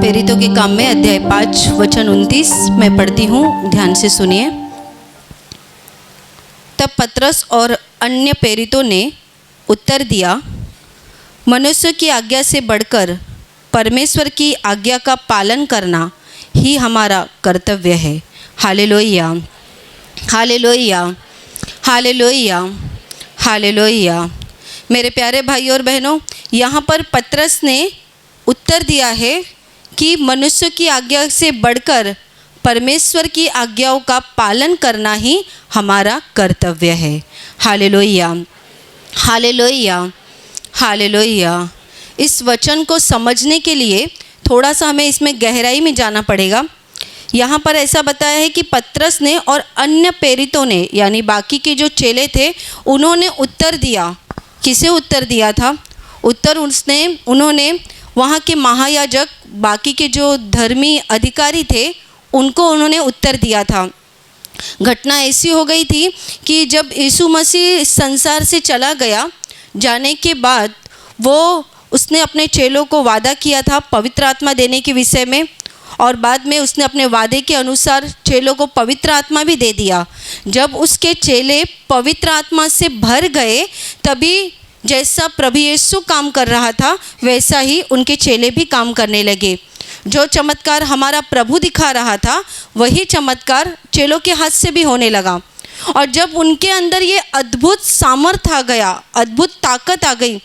प्रेरितों के काम में अध्याय 5 वचन 29 मैं पढ़ती हूँ, ध्यान से सुनिए। तब पतरस और अन्य प्रेरितों ने उत्तर दिया, मनुष्य की आज्ञा से बढ़कर परमेश्वर की आज्ञा का पालन करना ही हमारा कर्तव्य है। Hallelujah, hallelujah, hallelujah, hallelujah. मेरे प्यारे भाइयों और बहनों, यहाँ पर पतरस ने उत्तर दिया है कि मनुष्य की आज्ञा से बढ़कर परमेश्वर की आज्ञाओं का पालन करना ही हमारा कर्तव्य है। Hallelujah, hallelujah, hallelujah. इस वचन को समझने के लिए थोड़ा सा हमें इसमें गहराई में जाना पड़ेगा। यहाँ पर ऐसा बताया है कि पतरस ने और अन्य प्रेरितों ने, यानी बाकी के जो चेले थे, उन्होंने उत्तर दिया। किसे उत्तर दिया था? उत्तर उन्होंने वहाँ के महायाजक, बाकी के जो धर्मी अधिकारी थे, उनको उन्होंने उत्तर दिया था। घटना ऐसी हो गई थी कि जब यीशु मसीह संसार से चला गया, जाने के बाद उसने अपने चेलों को वादा किया था पवित्र आत्मा देने के विषय में, और बाद में उसने अपने वादे के अनुसार चेलों को पवित्र आत्मा भी दे दिया। जब उसके चेले पवित्र आत्मा से भर गए, तभी जैसा प्रभु यीशु काम कर रहा था वैसा ही उनके चेले भी काम करने लगे। जो चमत्कार हमारा प्रभु दिखा रहा था, वही चमत्कार चेलों के हाथ से भी होने लगा। और जब उनके अंदर ये अद्भुत सामर्थ आ गया, अद्भुत ताकत आ गई,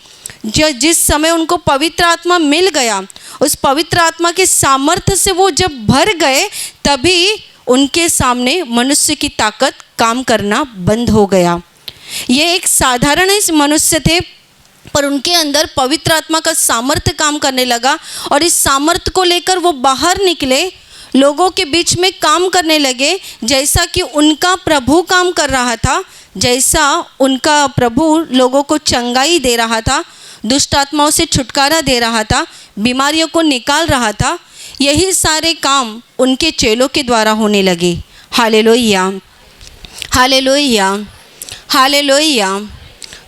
जिस समय उनको पवित्र आत्मा मिल गया, उस पवित्र आत्मा के सामर्थ्य से वो जब भर गए, तभी उनके सामने मनुष्य की ताकत काम करना बंद हो गया। ये एक साधारण मनुष्य थे, पर उनके अंदर पवित्र आत्मा का सामर्थ्य काम करने लगा, और इस सामर्थ्य को लेकर वो बाहर निकले, लोगों के बीच में काम करने लगे। जैसा कि उनका प्रभु काम कर रहा था, जैसा उनका प्रभु लोगों को चंगाई दे रहा था, दुष्ट आत्माओं से छुटकारा दे रहा था, बीमारियों को निकाल रहा था, यही सारे काम उनके चेलों के द्वारा होने लगे। Hallelujah, hallelujah, hallelujah,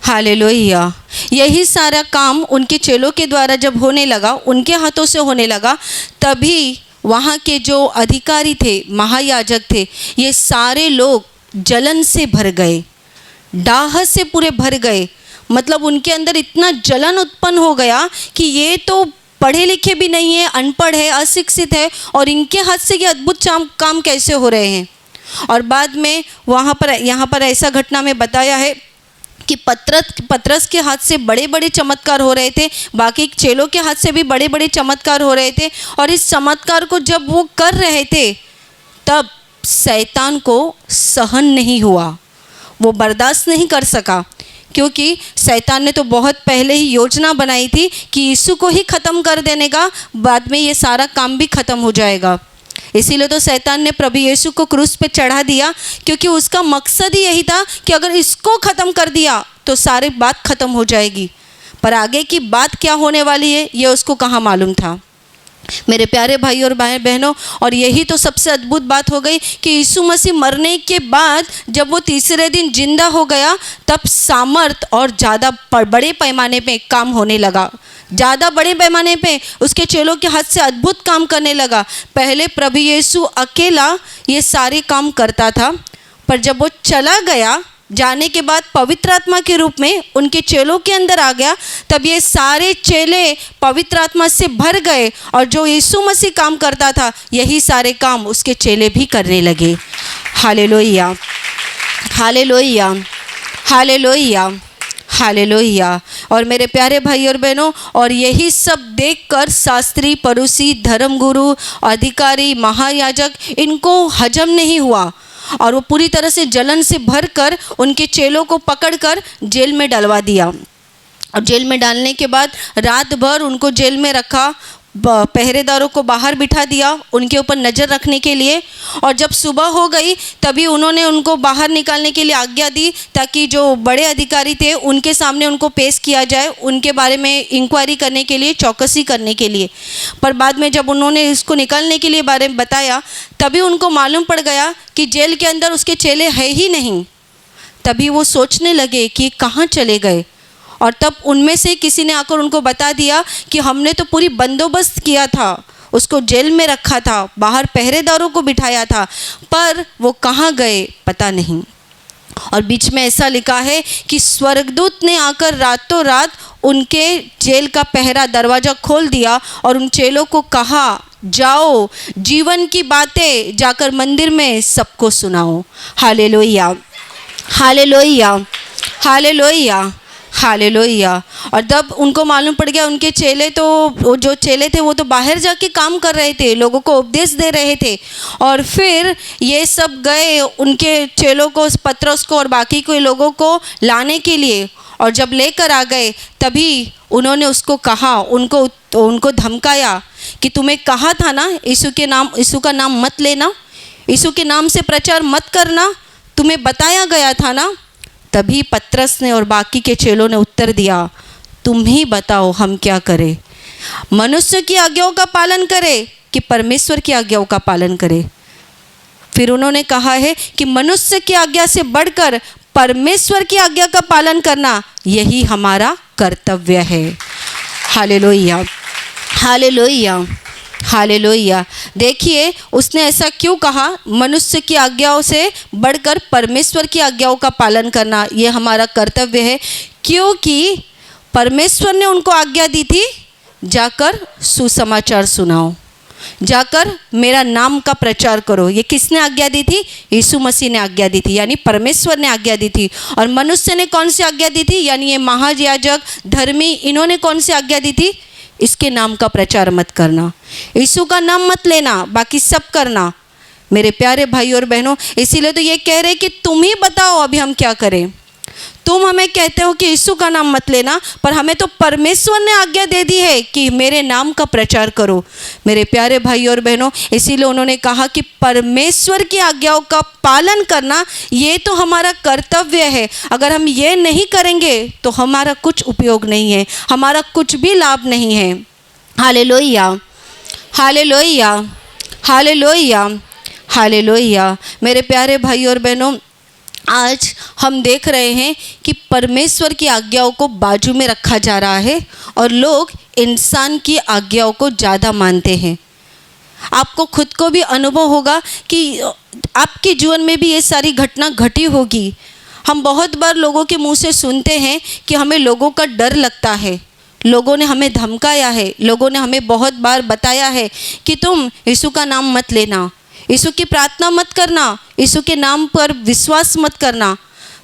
hallelujah. यही सारा काम उनके चेलों के द्वारा जब होने लगा, उनके हाथों से होने लगा, तभी वहाँ के जो अधिकारी थे, महायाजक थे, ये सारे लोग जलन से भर गए, डाह से पूरे भर गए। मतलब उनके अंदर इतना जलन उत्पन्न हो गया कि ये तो पढ़े लिखे भी नहीं है, अनपढ़ है, अशिक्षित है, और इनके हाथ से ये अद्भुत काम कैसे हो रहे हैं। और बाद में यहाँ पर ऐसा घटना में बताया है कि पतरस के हाथ से बड़े बड़े चमत्कार हो रहे थे, बाकी चेलों के हाथ से भी बड़े बड़े चमत्कार हो रहे थे। और इस चमत्कार को जब वो कर रहे थे, तब शैतान को सहन नहीं हुआ, वो बर्दाश्त नहीं कर सका, क्योंकि शैतान ने तो बहुत पहले ही योजना बनाई थी कि यीशु को ही ख़त्म कर देने का, बाद में ये सारा काम भी ख़त्म हो जाएगा। इसीलिए तो शैतान ने प्रभु यीशु को क्रूस पे चढ़ा दिया, क्योंकि उसका मकसद ही यही था कि अगर इसको ख़त्म कर दिया तो सारी बात ख़त्म हो जाएगी। पर आगे की बात क्या होने वाली है, ये उसको कहाँ मालूम था। मेरे प्यारे भाई और बहनों, और यही तो सबसे अद्भुत बात हो गई कि यीशु मसीह मरने के बाद जब वो तीसरे दिन जिंदा हो गया, तब सामर्थ और ज़्यादा बड़े पैमाने पे काम होने लगा, ज़्यादा बड़े पैमाने पे उसके चेलों के हाथ से अद्भुत काम करने लगा। पहले प्रभु यीशु अकेला ये सारे काम करता था, पर जब वो चला गया, जाने के बाद पवित्र आत्मा के रूप में उनके चेलों के अंदर आ गया, तब ये सारे चेले पवित्र आत्मा से भर गए, और जो यीशु मसीह काम करता था, यही सारे काम उसके चेले भी करने लगे। Hallelujah, hallelujah, hallelujah, hallelujah. और मेरे प्यारे भाई और बहनों, और यही सब देखकर शास्त्री, परूसी, धर्मगुरु, अधिकारी, महायाजक, इनको हजम नहीं हुआ, और वो पूरी तरह से जलन से भरकर उनके चेलों को पकड़कर जेल में डलवा दिया। और जेल में डालने के बाद रात भर उनको जेल में रखा, पहरेदारों को बाहर बिठा दिया उनके ऊपर नज़र रखने के लिए। और जब सुबह हो गई, तभी उन्होंने उनको बाहर निकालने के लिए आज्ञा दी, ताकि जो बड़े अधिकारी थे उनके सामने उनको पेश किया जाए, उनके बारे में इंक्वायरी करने के लिए, चौकसी करने के लिए। पर बाद में जब उन्होंने इसको निकालने के लिए बारे में बताया, तभी उनको मालूम पड़ गया कि जेल के अंदर उसके चेले है ही नहीं। तभी वो सोचने लगे कि कहाँ चले गए। और तब उनमें से किसी ने आकर उनको बता दिया कि हमने तो पूरी बंदोबस्त किया था, उसको जेल में रखा था, बाहर पहरेदारों को बिठाया था, पर वो कहाँ गए पता नहीं। और बीच में ऐसा लिखा है कि स्वर्गदूत ने आकर रातों रात उनके जेल का पहरा दरवाज़ा खोल दिया और उन चेलों को कहा, जाओ जीवन की बातें जाकर मंदिर में सबको सुनाओ। Hallelujah, hallelujah, hallelujah, hallelujah. और जब उनको मालूम पड़ गया, उनके चेले तो, वो जो चेले थे वो तो बाहर जाके काम कर रहे थे, लोगों को उपदेश दे रहे थे, और फिर ये सब गए उनके चेलों को, पतरस को और बाकी के लोगों को लाने के लिए। और जब लेकर आ गए तभी उन्होंने उसको कहा, उनको धमकाया कि तुम्हें कहा था ना यीशु का नाम मत लेना, यीशु के नाम से प्रचार मत करना, तुम्हें बताया गया था ना। तभी पतरस ने और बाकी के चेलों ने उत्तर दिया, तुम ही बताओ हम क्या करें, मनुष्य की आज्ञाओं का पालन करें कि परमेश्वर की आज्ञाओं का पालन करें। फिर उन्होंने कहा है कि मनुष्य की आज्ञा से बढ़कर परमेश्वर की आज्ञा का पालन करना यही हमारा कर्तव्य है। Hallelujah, hallelujah, hallelujah. देखिए उसने ऐसा क्यों कहा, मनुष्य की आज्ञाओं से बढ़कर परमेश्वर की आज्ञाओं का पालन करना ये हमारा कर्तव्य है, क्योंकि परमेश्वर ने उनको आज्ञा दी थी, जाकर सुसमाचार सुनाओ, जाकर मेरा नाम का प्रचार करो। ये किसने आज्ञा दी थी? यीशु मसीह ने आज्ञा दी थी, यानी परमेश्वर ने आज्ञा दी थी। और मनुष्य ने कौन सी आज्ञा दी थी, यानी ये महायाजक, धर्मी, इन्होंने कौन सी आज्ञा दी थी? इसके नाम का प्रचार मत करना, यीशु का नाम मत लेना, बाकी सब करना। मेरे प्यारे भाई और बहनों, इसीलिए तो ये कह रहे कि तुम ही बताओ अभी हम क्या करें। तुम हमें कहते हो कि यीशु का नाम मत लेना, पर हमें तो परमेश्वर ने आज्ञा दे दी है कि मेरे नाम का प्रचार करो। मेरे प्यारे भाई और बहनों, इसीलिए उन्होंने कहा कि परमेश्वर की आज्ञाओं का पालन करना ये तो हमारा कर्तव्य है। अगर हम ये नहीं करेंगे तो हमारा कुछ उपयोग नहीं है, हमारा कुछ भी लाभ नहीं है। Hallelujah, hallelujah, hallelujah, hallelujah. मेरे प्यारे भाई और बहनों, आज हम देख रहे हैं कि परमेश्वर की आज्ञाओं को बाजू में रखा जा रहा है और लोग इंसान की आज्ञाओं को ज़्यादा मानते हैं। आपको खुद को भी अनुभव होगा कि आपके जीवन में भी ये सारी घटना घटी होगी। हम बहुत बार लोगों के मुंह से सुनते हैं कि हमें लोगों का डर लगता है, लोगों ने हमें धमकाया है, लोगों ने हमें बहुत बार बताया है कि तुम यीशु का नाम मत लेना, यीशु की प्रार्थना मत करना, यीशु के नाम पर विश्वास मत करना।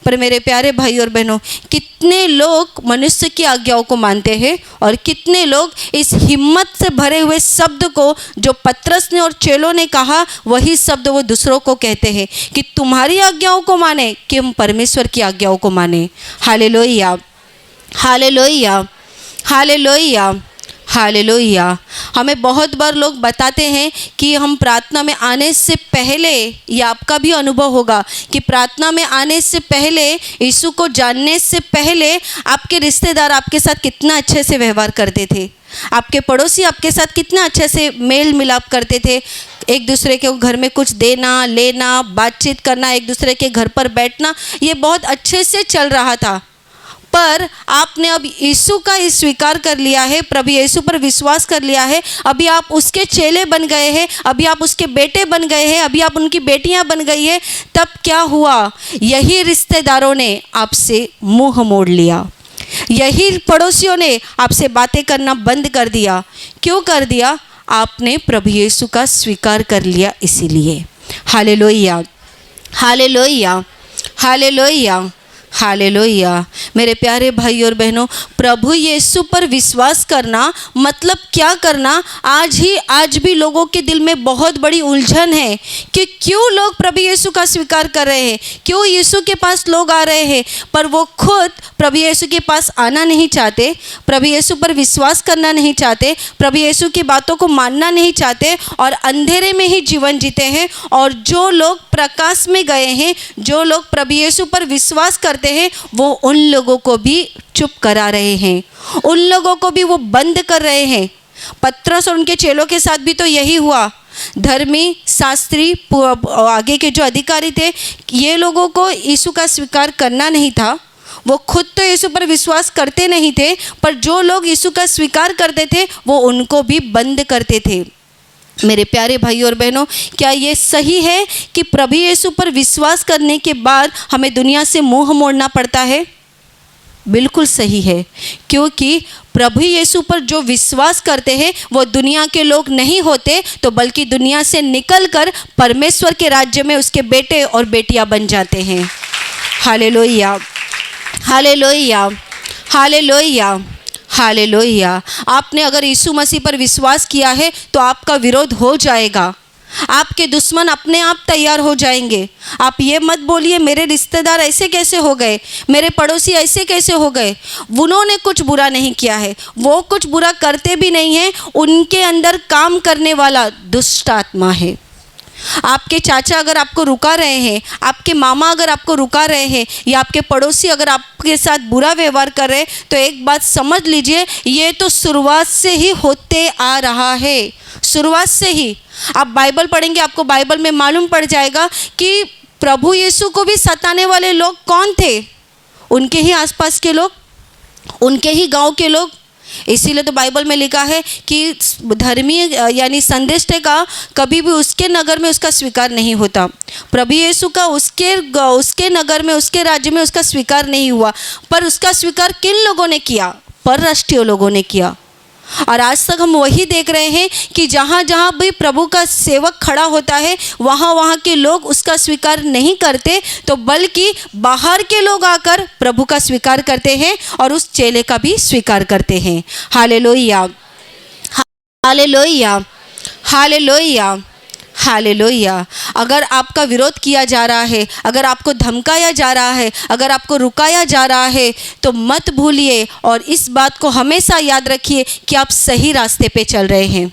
पर मेरे प्यारे भाई और बहनों, कितने लोग मनुष्य की आज्ञाओं को मानते हैं और कितने लोग इस हिम्मत से भरे हुए शब्द को जो पतरस ने और चेलों ने कहा, वही शब्द वो दूसरों को कहते हैं कि तुम्हारी आज्ञाओं को माने कि हम परमेश्वर की आज्ञाओं को माने। Hallelujah, hallelujah, hallelujah, hallelujah. हमें बहुत बार लोग बताते हैं कि हम प्रार्थना में आने से पहले, ये आपका भी अनुभव होगा कि प्रार्थना में आने से पहले, यीशु को जानने से पहले आपके रिश्तेदार आपके साथ कितना अच्छे से व्यवहार करते थे, आपके पड़ोसी आपके साथ कितना अच्छे से मेल मिलाप करते थे, एक दूसरे के घर में कुछ देना लेना, बातचीत करना, एक दूसरे के घर पर बैठना, ये बहुत अच्छे से चल रहा था। पर आपने अब यीशु का स्वीकार कर लिया है, प्रभु यीशु पर विश्वास कर लिया है, अभी आप उसके चेले बन गए हैं, अभी आप उसके बेटे बन गए हैं, अभी आप उनकी बेटियां बन गई है। तब क्या हुआ? यही रिश्तेदारों ने आपसे मुंह मोड़ लिया, यही पड़ोसियों ने आपसे बातें करना बंद कर दिया। क्यों कर दिया? आपने प्रभु यीशु का स्वीकार कर लिया इसीलिए। Hallelujah, hallelujah, hallelujah, hallelujah. मेरे प्यारे भाई और बहनों, प्रभु यीशु पर विश्वास करना मतलब क्या करना, आज भी लोगों के दिल में बहुत बड़ी उलझन है कि क्यों लोग प्रभु यीशु का स्वीकार कर रहे हैं, क्यों यीशु के पास लोग आ रहे हैं, पर वो खुद प्रभु यीशु के पास आना नहीं चाहते, प्रभु यीशु पर विश्वास करना नहीं चाहते, प्रभु यीशु की बातों को मानना नहीं चाहते और अंधेरे में ही जीवन जीते हैं। और जो लोग प्रकाश में गए हैं, जो लोग प्रभु यीशु पर विश्वास करते हैं, वो उन लोगों को भी चुप करा रहे हैं, उन लोगों को भी वो बंद कर रहे हैं। पतरस और उनके चेलों के साथ भी तो यही हुआ। धर्मी, शास्त्री, आगे के जो अधिकारी थे, ये लोगों को यीशु का स्वीकार करना नहीं था। वो खुद तो यीशु पर विश्वास करते नहीं थे, पर जो लोग यीशु का स्वीकार करते थे वो उनको भी बंद करते थे। मेरे प्यारे भाई और बहनों, क्या ये सही है कि प्रभु यीशु पर विश्वास करने के बाद हमें दुनिया से मुंह मोड़ना पड़ता है? बिल्कुल सही है, क्योंकि प्रभु यीशु पर जो विश्वास करते हैं वो दुनिया के लोग नहीं होते, तो बल्कि दुनिया से निकलकर परमेश्वर के राज्य में उसके बेटे और बेटियां बन जाते हैं। Hallelujah, hallelujah, hallelujah, hallelujah. आपने अगर यीशु मसीह पर विश्वास किया है तो आपका विरोध हो जाएगा, आपके दुश्मन अपने आप तैयार हो जाएंगे। आप ये मत बोलिए मेरे रिश्तेदार ऐसे कैसे हो गए, मेरे पड़ोसी ऐसे कैसे हो गए। उन्होंने कुछ बुरा नहीं किया है, वो कुछ बुरा करते भी नहीं हैं, उनके अंदर काम करने वाला दुष्ट आत्मा है। आपके चाचा अगर आपको रुका रहे हैं, आपके मामा अगर आपको रुका रहे हैं, या आपके पड़ोसी अगर आपके साथ बुरा व्यवहार कर रहे हैं, तो एक बात समझ लीजिए, ये तो शुरुआत से ही होते आ रहा है। शुरुआत से ही आप बाइबल पढ़ेंगे, आपको बाइबल में मालूम पड़ जाएगा कि प्रभु यीशु को भी सताने वाले लोग कौन थे? उनके ही आसपास के लोग, उनके ही गांव के लोग। इसीलिए तो बाइबल में लिखा है कि धर्मी यानी संदिष्ट का कभी भी उसके नगर में उसका स्वीकार नहीं होता। प्रभु यीशु का उसके नगर में, उसके राज्य में उसका स्वीकार नहीं हुआ, पर उसका स्वीकार किन लोगों ने किया? परराष्ट्रीय लोगों ने किया। और आज तक हम वही देख रहे हैं कि जहाँ जहाँ भी प्रभु का सेवक खड़ा होता है, वहाँ वहाँ के लोग उसका स्वीकार नहीं करते, तो बल्कि बाहर के लोग आकर प्रभु का स्वीकार करते हैं और उस चेले का भी स्वीकार करते हैं। Hallelujah, hallelujah, hallelujah, hallelujah. अगर आपका विरोध किया जा रहा है, अगर आपको धमकाया जा रहा है, अगर आपको रुकाया जा रहा है, तो मत भूलिए और इस बात को हमेशा याद रखिए कि आप सही रास्ते पे चल रहे हैं।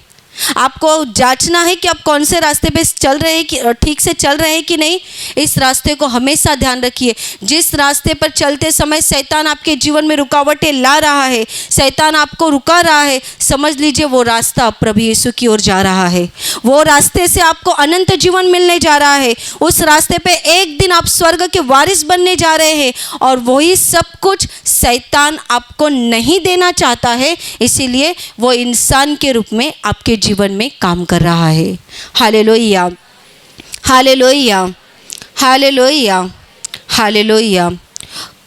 आपको जांचना है कि आप कौन से रास्ते पे चल रहे हैं, कि ठीक से चल रहे हैं कि नहीं। इस रास्ते को हमेशा ध्यान रखिए। जिस रास्ते पर चलते समय शैतान आपके जीवन में रुकावटें ला रहा है, शैतान आपको रुका रहा है, समझ लीजिए वो रास्ता प्रभु यीशु की ओर जा रहा है। वो रास्ते से आपको अनंत जीवन मिलने जा रहा है। उस रास्ते पे एक दिन आप स्वर्ग के वारिस बनने जा रहे हैं, और वही सब कुछ शैतान आपको नहीं देना चाहता है। इसीलिए वो इंसान के रूप में आपके जीवन में काम कर रहा है। Hallelujah, hallelujah, hallelujah, hallelujah.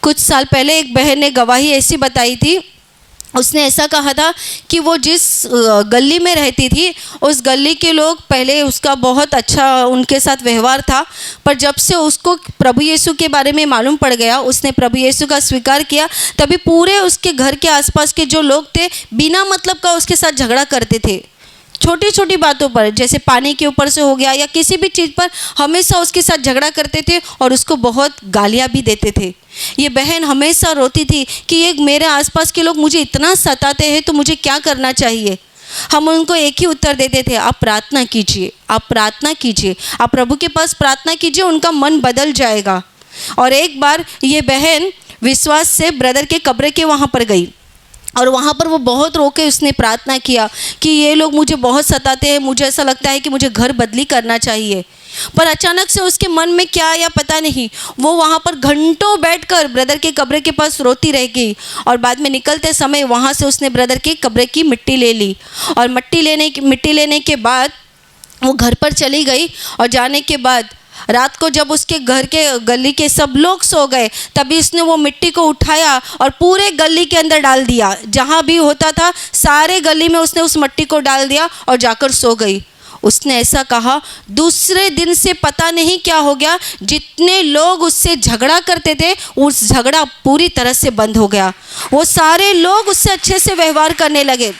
कुछ साल पहले एक बहन ने गवाही ऐसी बताई थी, उसने ऐसा कहा था कि वो जिस गली में रहती थी, उस गली के लोग पहले उसका बहुत अच्छा उनके साथ व्यवहार था, पर जब से उसको प्रभु यीशु के बारे में मालूम पड़ गया, उसने प्रभु यीशु का स्वीकार किया, तभी पूरे उसके घर के आसपास के जो लोग थे बिना मतलब का उसके साथ झगड़ा करते थे। छोटी छोटी बातों पर, जैसे पानी के ऊपर से हो गया या किसी भी चीज़ पर, हमेशा उसके साथ झगड़ा करते थे और उसको बहुत गालियाँ भी देते थे। ये बहन हमेशा रोती थी कि ये मेरे आसपास के लोग मुझे इतना सताते हैं, तो मुझे क्या करना चाहिए। हम उनको एक ही उत्तर देते थे, आप प्रार्थना कीजिए, आप प्रार्थना कीजिए, आप प्रभु के पास प्रार्थना कीजिए, उनका मन बदल जाएगा। और एक बार ये बहन विश्वास से ब्रदर के कब्र के वहाँ पर गई, और वहाँ पर वो बहुत रो के उसने प्रार्थना किया कि ये लोग मुझे बहुत सताते हैं, मुझे ऐसा लगता है कि मुझे घर बदली करना चाहिए। पर अचानक से उसके मन में क्या आया पता नहीं, वो वहाँ पर घंटों बैठकर ब्रदर के कब्र के पास रोती रह गई। और बाद में निकलते समय वहाँ से उसने ब्रदर के कब्र की मिट्टी ले ली, और मिट्टी लेने के बाद वो घर पर चली गई। और जाने के बाद रात को जब उसके घर के गली के सब लोग सो गए, तभी उसने वो मिट्टी को उठाया और पूरे गली के अंदर डाल दिया। जहाँ भी होता था सारे गली में उसने उस मिट्टी को डाल दिया और जाकर सो गई। उसने ऐसा कहा, दूसरे दिन से पता नहीं क्या हो गया, जितने लोग उससे झगड़ा करते थे उस झगड़ा पूरी तरह से बंद हो गया। वो सारे लोग उससे अच्छे से व्यवहार करने लगे।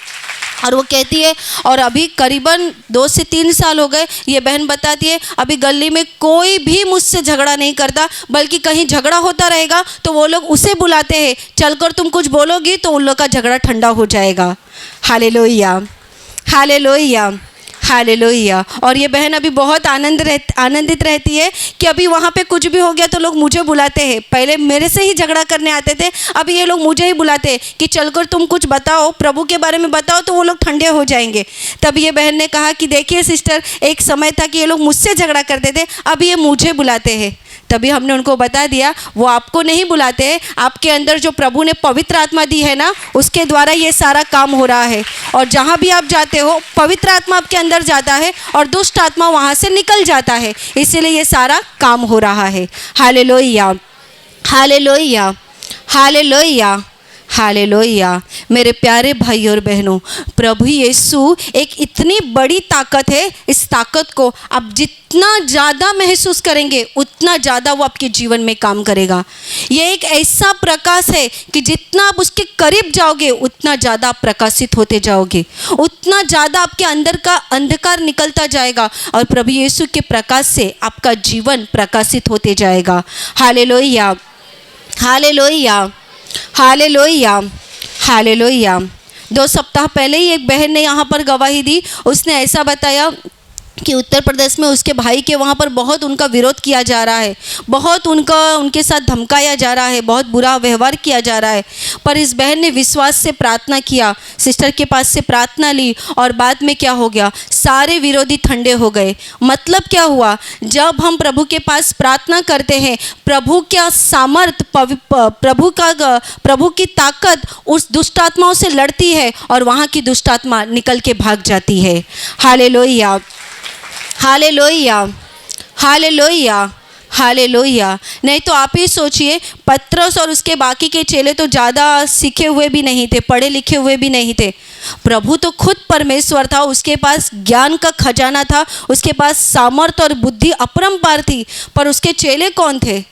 और वो कहती है, और अभी करीबन 2 से 3 साल हो गए, ये बहन बताती है, अभी गली में कोई भी मुझसे झगड़ा नहीं करता, बल्कि कहीं झगड़ा होता रहेगा तो वो लोग उसे बुलाते हैं, चलकर तुम कुछ बोलोगी तो उन लोग का झगड़ा ठंडा हो जाएगा। Hallelujah, hallelujah, hallelujah. और ये बहन अभी बहुत आनंदित रहती है कि अभी वहाँ पे कुछ भी हो गया तो लोग मुझे बुलाते हैं। पहले मेरे से ही झगड़ा करने आते थे, अभी ये लोग मुझे ही बुलाते हैं कि चलकर तुम कुछ बताओ, प्रभु के बारे में बताओ, तो वो लोग ठंडे हो जाएंगे। तब ये बहन ने कहा कि देखिए सिस्टर, एक समय था कि ये लोग मुझसे झगड़ा करते थे, अभी ये मुझे बुलाते हैं। तभी हमने उनको बता दिया वो आपको नहीं बुलाते हैं, आपके अंदर जो प्रभु ने पवित्र आत्मा दी है ना उसके द्वारा ये सारा काम हो रहा है। और जहाँ भी आप जाते हो पवित्र आत्मा आपके अंदर जाता है और दुष्ट आत्मा वहाँ से निकल जाता है, इसीलिए ये सारा काम हो रहा है। Hallelujah, hallelujah, hallelujah, hallelujah. मेरे प्यारे भाई और बहनों, प्रभु यीशु एक इतनी बड़ी ताकत है, इस ताकत को आप जितना ज़्यादा महसूस करेंगे उतना ज़्यादा वो आपके जीवन में काम करेगा। ये एक ऐसा प्रकाश है कि जितना आप उसके करीब जाओगे उतना ज़्यादा आप प्रकाशित होते जाओगे, उतना ज़्यादा आपके अंदर का अंधकार निकलता जाएगा और प्रभु यीशु के प्रकाश से आपका जीवन प्रकाशित होते जाएगा। Hallelujah, hallelujah, hallelujah, hallelujah. 2 सप्ताह पहले ही एक बहन ने यहाँ पर गवाही दी। उसने ऐसा बताया कि उत्तर प्रदेश में उसके भाई के वहाँ पर बहुत उनका विरोध किया जा रहा है, बहुत उनके साथ धमकाया जा रहा है, बहुत बुरा व्यवहार किया जा रहा है। पर इस बहन ने विश्वास से प्रार्थना किया, सिस्टर के पास से प्रार्थना ली और बाद में क्या हो गया, सारे विरोधी ठंडे हो गए। मतलब क्या हुआ, जब हम प्रभु के पास प्रार्थना करते हैं, प्रभु का सामर्थ, प्रभु की ताकत उस दुष्ट आत्माओं से लड़ती है और वहाँ की दुष्ट आत्मा निकल के भाग जाती है। Hallelujah, hallelujah, hallelujah, hallelujah. नहीं तो आप ही सोचिए, पतरस और उसके बाकी के चेले तो ज़्यादा सीखे हुए भी नहीं थे, पढ़े लिखे हुए भी नहीं थे। प्रभु तो खुद परमेश्वर था, उसके पास ज्ञान का खजाना था, उसके पास सामर्थ और बुद्धि अपरंपार थी। पर उसके चेले कौन थे?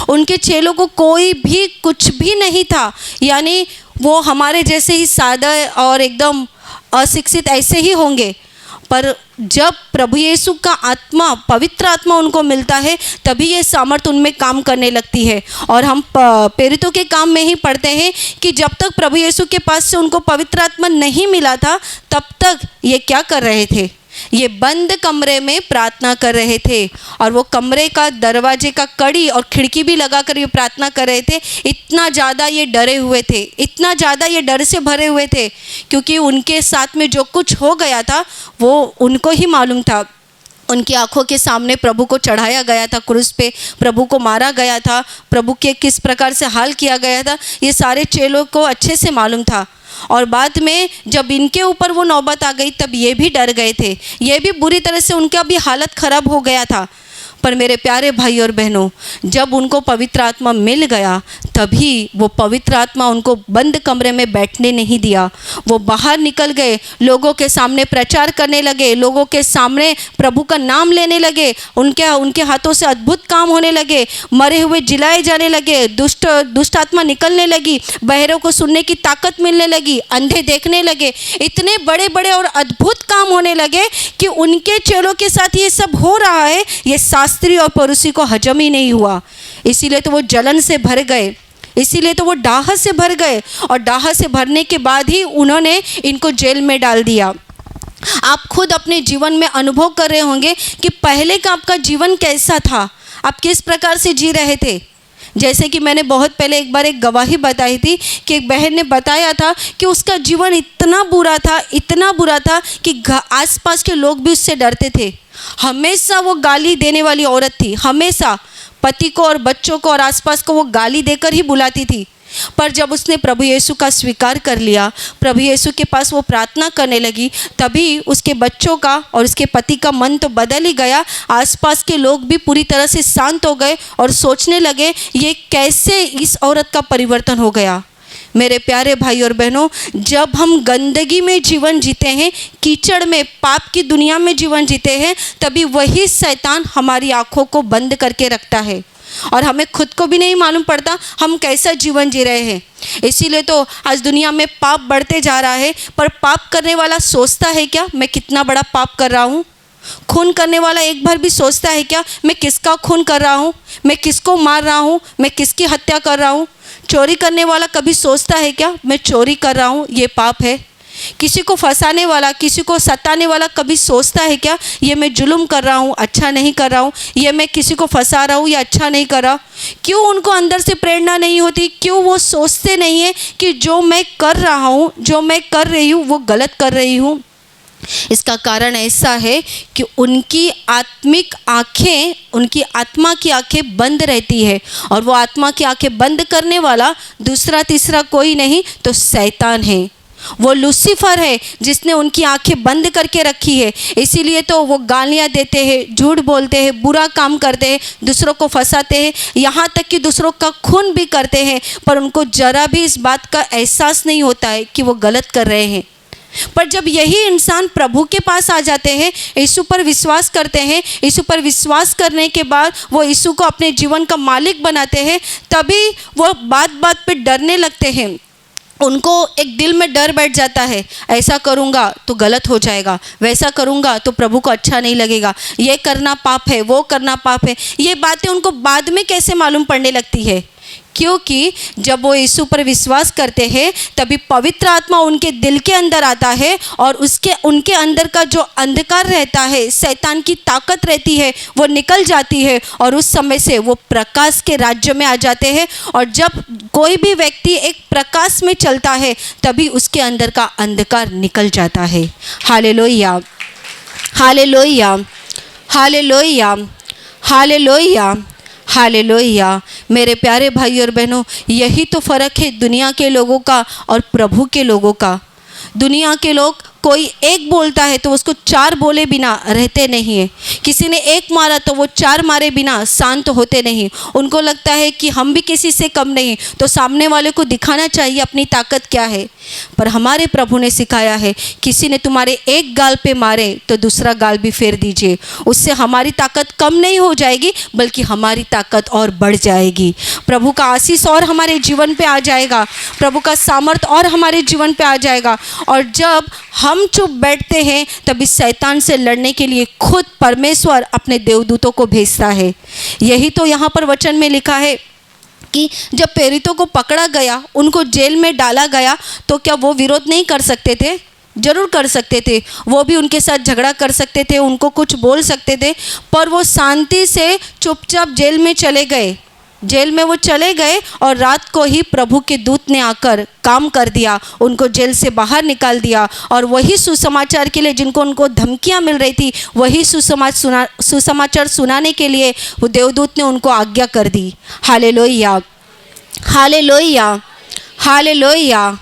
उनके चेलों को कोई भी कुछ भी नहीं था, यानी वो हमारे जैसे ही सादा और एकदम अशिक्षित ऐसे ही होंगे। पर जब प्रभु यीशु का आत्मा, पवित्र आत्मा उनको मिलता है, तभी ये सामर्थ उनमें काम करने लगती है। और हम प्रेरितों के काम में ही पढ़ते हैं कि जब तक प्रभु यीशु के पास से उनको पवित्र आत्मा नहीं मिला था, तब तक ये क्या कर रहे थे, ये बंद कमरे में प्रार्थना कर रहे थे। और वो कमरे का दरवाजे का कड़ी और खिड़की भी लगाकर ये प्रार्थना कर रहे थे। इतना ज़्यादा ये डरे हुए थे, इतना ज़्यादा ये डर से भरे हुए थे, क्योंकि उनके साथ में जो कुछ हो गया था वो उनको ही मालूम था। उनकी आंखों के सामने प्रभु को चढ़ाया गया था क्रूस पे, प्रभु को मारा गया था, प्रभु के किस प्रकार से हाल किया गया था, ये सारे चेलों को अच्छे से मालूम था। और बाद में जब इनके ऊपर वो नौबत आ गई, तब ये भी डर गए थे, ये भी बुरी तरह से उनका भी हालत ख़राब हो गया था। पर मेरे प्यारे भाई और बहनों, जब उनको पवित्र आत्मा मिल गया, तभी वो पवित्र आत्मा उनको बंद कमरे में बैठने नहीं दिया। वो बाहर निकल गए, लोगों के सामने प्रचार करने लगे, लोगों के सामने प्रभु का नाम लेने लगे, उनके हाथों से अद्भुत काम होने लगे, मरे हुए जिलाए जाने लगे, दुष्ट आत्मा निकलने लगी, बहरों को सुनने की ताकत मिलने लगी, अंधे देखने लगे। इतने बड़े बड़े और अद्भुत काम होने लगे कि उनके चेलों के साथ ये सब हो रहा है, ये शास्त्री और पड़ोसी को हजम ही नहीं हुआ। इसीलिए तो वो जलन से भर गए, इसीलिए तो वो डाह से भर गए, और डाह से भरने के बाद ही उन्होंने इनको जेल में डाल दिया। आप खुद अपने जीवन में अनुभव कर रहे होंगे कि पहले का आपका जीवन कैसा था, आप किस प्रकार से जी रहे थे। जैसे कि मैंने बहुत पहले एक बार एक गवाही बताई थी कि एक बहन ने बताया था कि उसका जीवन इतना बुरा था, इतना बुरा था कि आसपास के लोग भी उससे डरते थे। हमेशा वो गाली देने वाली औरत थी, हमेशा पति को और बच्चों को और आसपास को वो गाली देकर ही बुलाती थी। पर जब उसने प्रभु यीशु का स्वीकार कर लिया, प्रभु यीशु के पास वो प्रार्थना करने लगी, तभी उसके बच्चों का और उसके पति का मन तो बदल ही गया। आसपास के लोग भी पूरी तरह से शांत हो गए और सोचने लगे ये कैसे इस औरत का परिवर्तन हो गया। मेरे प्यारे भाई और बहनों, जब हम गंदगी में जीवन जीते हैं, कीचड़ में, पाप की दुनिया में जीवन जीते हैं, तभी वही शैतान हमारी आँखों को बंद करके रखता है और हमें खुद को भी नहीं मालूम पड़ता हम कैसा जीवन जी रहे हैं। इसीलिए तो आज दुनिया में पाप बढ़ते जा रहा है। पर पाप करने वाला सोचता है क्या मैं कितना बड़ा पाप कर रहा हूँ? खून करने वाला एक बार भी सोचता है क्या मैं किसका खून कर रहा हूँ, मैं किसको मार रहा हूँ, मैं किसकी हत्या कर रहा हूँ? चोरी करने वाला कभी सोचता है क्या मैं चोरी कर रहा हूँ, ये पाप है? किसी को फंसाने वाला, किसी को सताने वाला कभी सोचता है क्या ये मैं जुल्म कर रहा हूँ, अच्छा नहीं कर रहा हूँ, ये मैं किसी को फंसा रहा हूँ, ये अच्छा नहीं कर रहा? क्यों उनको अंदर से प्रेरणा नहीं होती? क्यों वो सोचते नहीं है कि जो मैं कर रहा हूँ, जो मैं कर रही हूँ वो गलत कर रही हूँ? इसका कारण ऐसा है कि उनकी आत्मिक आँखें, उनकी आत्मा की आँखें बंद रहती है, और वो आत्मा की आँखें बंद करने वाला दूसरा तीसरा कोई नहीं तो शैतान है। वो लूसीफर है जिसने उनकी आंखें बंद करके रखी है। इसीलिए तो वो गालियां देते हैं, झूठ बोलते हैं, बुरा काम करते हैं, दूसरों को फंसाते हैं, यहाँ तक कि दूसरों का खून भी करते हैं, पर उनको जरा भी इस बात का एहसास नहीं होता है कि वो गलत कर रहे हैं। पर जब यही इंसान प्रभु के पास आ जाते हैं, यीशु पर विश्वास करते हैं, यीशु पर विश्वास करने के बाद वो यीशु को अपने जीवन का मालिक बनाते हैं, तभी वो बात बात पे डरने लगते हैं। उनको एक दिल में डर बैठ जाता है, ऐसा करूँगा तो गलत हो जाएगा, वैसा करूँगा तो प्रभु को अच्छा नहीं लगेगा, ये करना पाप है, वो करना पाप है। ये बातें उनको बाद में कैसे मालूम पड़ने लगती है? क्योंकि जब वो यीशु पर विश्वास करते हैं तभी पवित्र आत्मा उनके दिल के अंदर आता है, और उनके अंदर का जो अंधकार रहता है, शैतान की ताकत रहती है, वो निकल जाती है, और उस समय से वो प्रकाश के राज्य में आ जाते हैं। और जब कोई भी व्यक्ति एक प्रकाश में चलता है तभी उसके अंदर का अंधकार निकल जाता है। Hallelujah, hallelujah, hallelujah, hallelujah, hallelujah. मेरे प्यारे भाई और बहनों, यही तो फ़र्क है दुनिया के लोगों का और प्रभु के लोगों का। दुनिया के लोग कोई एक बोलता है तो उसको चार बोले बिना रहते नहीं है। किसी ने एक मारा तो वो चार मारे बिना शांत होते नहीं। उनको लगता है कि हम भी किसी से कम नहीं, तो सामने वाले को दिखाना चाहिए अपनी ताकत क्या है। पर हमारे प्रभु ने सिखाया है, किसी ने तुम्हारे एक गाल पे मारे तो दूसरा गाल भी फेर दीजिए। उससे हमारी ताकत कम नहीं हो जाएगी, बल्कि हमारी ताकत और बढ़ जाएगी। प्रभु का आशीष और हमारे जीवन पे आ जाएगा, प्रभु का सामर्थ और हमारे जीवन पे आ जाएगा। और जब हम चुप बैठते हैं तभी शैतान से लड़ने के लिए खुद परमेश्वर अपने देवदूतों को भेजता है। यही तो यहाँ पर वचन में लिखा है कि जब प्रेरितों को पकड़ा गया, उनको जेल में डाला गया, तो क्या वो विरोध नहीं कर सकते थे? जरूर कर सकते थे। वो भी उनके साथ झगड़ा कर सकते थे, उनको कुछ बोल सकते थे, पर वो शांति से चुपचाप जेल में चले गए। जेल में वो चले गए और रात को ही प्रभु के दूत ने आकर काम कर दिया, उनको जेल से बाहर निकाल दिया। और वही सुसमाचार के लिए जिनको उनको धमकियां मिल रही थी, वही सुसमाचार सुनाने के लिए वो देवदूत ने उनको आज्ञा कर दी। Hallelujah, hallelujah, hallelujah,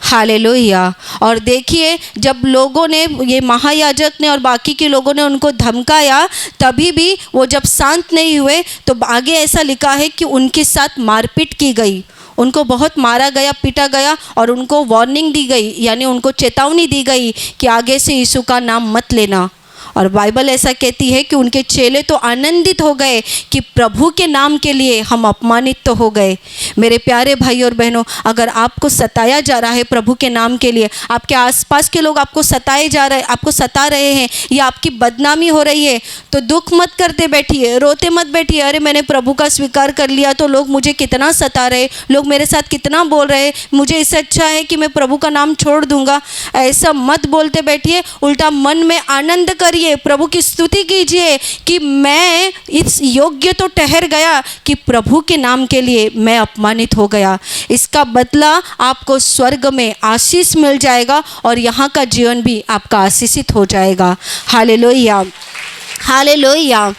hallelujah. और देखिए, जब लोगों ने, ये महायाजक ने और बाकी के लोगों ने उनको धमकाया, तभी भी वो जब शांत नहीं हुए तो आगे ऐसा लिखा है कि उनके साथ मारपीट की गई, उनको बहुत मारा गया, पीटा गया, और उनको वार्निंग दी गई, यानी उनको चेतावनी दी गई कि आगे से यीशु का नाम मत लेना। और बाइबल ऐसा कहती है कि उनके चेले तो आनंदित हो गए कि प्रभु के नाम के लिए हम अपमानित तो हो गए। मेरे प्यारे भाई और बहनों, अगर आपको सताया जा रहा है प्रभु के नाम के लिए, आपके आसपास के लोग आपको आपको सता रहे हैं, या आपकी बदनामी हो रही है, तो दुख मत करते बैठिए, रोते मत बैठिए, अरे मैंने प्रभु का स्वीकार कर लिया तो लोग मुझे कितना सता रहे, लोग मेरे साथ कितना बोल रहे, मुझे इससे अच्छा है कि मैं प्रभु का नाम छोड़ दूंगा। ऐसा मत बोलते बैठिए, उल्टा मन में आनंद करिए, प्रभु की स्तुति कीजिए कि मैं इस योग्य तो ठहर गया कि प्रभु के नाम के लिए मैं अपमानित हो गया। इसका बदला आपको स्वर्ग में आशीष मिल जाएगा और यहाँ का जीवन भी आपका आशीषित हो जाएगा। Hallelujah, hallelujah,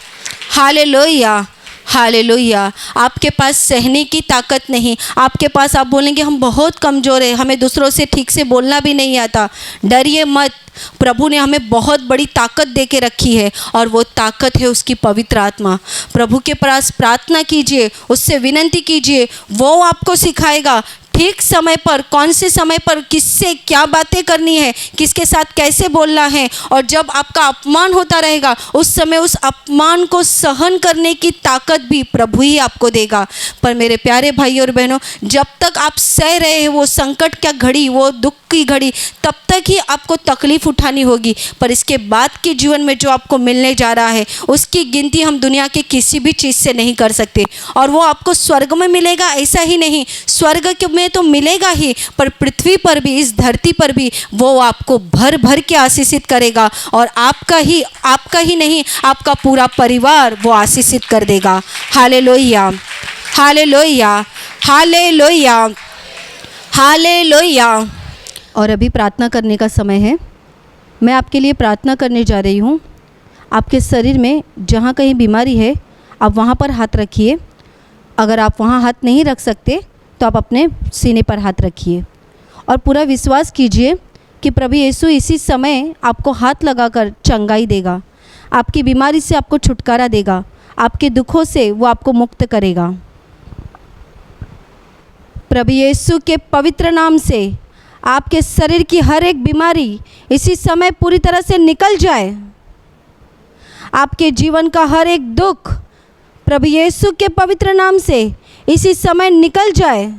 hallelujah, hallelujah. आपके पास सहने की ताकत नहीं, आपके पास, आप बोलेंगे हम बहुत कमज़ोर हैं, हमें दूसरों से ठीक से बोलना भी नहीं आता। डरिए मत, प्रभु ने हमें बहुत बड़ी ताकत दे के रखी है, और वो ताकत है उसकी पवित्र आत्मा। प्रभु के पास प्रार्थना कीजिए, उससे विनती कीजिए, वो आपको सिखाएगा ठीक समय पर, कौन से समय पर किससे क्या बातें करनी है, किसके साथ कैसे बोलना है। और जब आपका अपमान होता रहेगा, उस समय उस अपमान को सहन करने की ताकत भी प्रभु ही आपको देगा। पर मेरे प्यारे भाई और बहनों, जब तक आप सह रहे हैं वो संकट का घड़ी, वो दुख की घड़ी, तब तक ही आपको तकलीफ उठानी होगी। पर इसके बाद के जीवन में जो आपको मिलने जा रहा है, उसकी गिनती हम दुनिया के किसी भी चीज़ से नहीं कर सकते। और वो आपको स्वर्ग में मिलेगा, ऐसा ही नहीं, स्वर्ग में तो मिलेगा ही, पर पृथ्वी पर भी, इस धरती पर भी वो आपको भर भर के आशीषित करेगा। और आपका ही नहीं, आपका पूरा परिवार वो आशीषित कर देगा। Hallelujah, hallelujah, hallelujah, hallelujah. और अभी प्रार्थना करने का समय है। मैं आपके लिए प्रार्थना करने जा रही हूँ। आपके शरीर में जहाँ कहीं बीमारी है आप वहाँ पर हाथ रखिए। अगर आप वहाँ हाथ नहीं रख सकते तो आप अपने सीने पर हाथ रखिए और पूरा विश्वास कीजिए कि प्रभु यीशु इसी समय आपको हाथ लगाकर चंगाई देगा, आपकी बीमारी से आपको छुटकारा देगा, आपके दुखों से वो आपको मुक्त करेगा। प्रभु यीशु के पवित्र नाम से आपके शरीर की हर एक बीमारी इसी समय पूरी तरह से निकल जाए। आपके जीवन का हर एक दुख प्रभु यीशु के पवित्र नाम से इसी समय निकल जाए।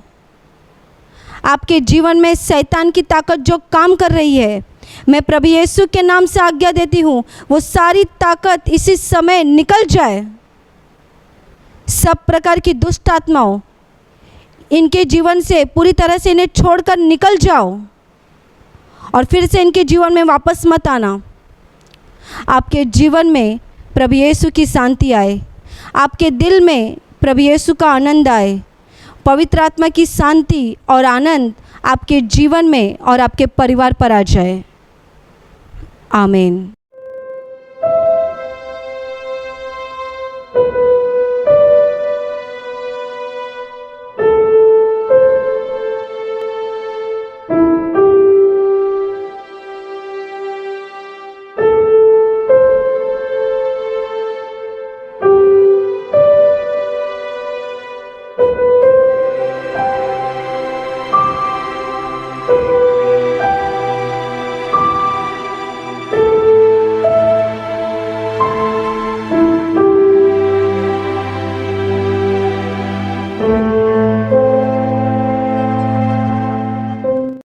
आपके जीवन में शैतान की ताकत जो काम कर रही है, मैं प्रभु यीशु के नाम से आज्ञा देती हूँ, वो सारी ताकत इसी समय निकल जाए। सब प्रकार की दुष्ट आत्माओं इनके जीवन से पूरी तरह से इन्हें छोड़कर निकल जाओ और फिर से इनके जीवन में वापस मत आना। आपके जीवन में प्रभु यीशु की शांति आए, आपके दिल में प्रभु यीशु का आनंद आए, पवित्र आत्मा की शांति और आनंद आपके जीवन में और आपके परिवार पर आ जाए। आमीन।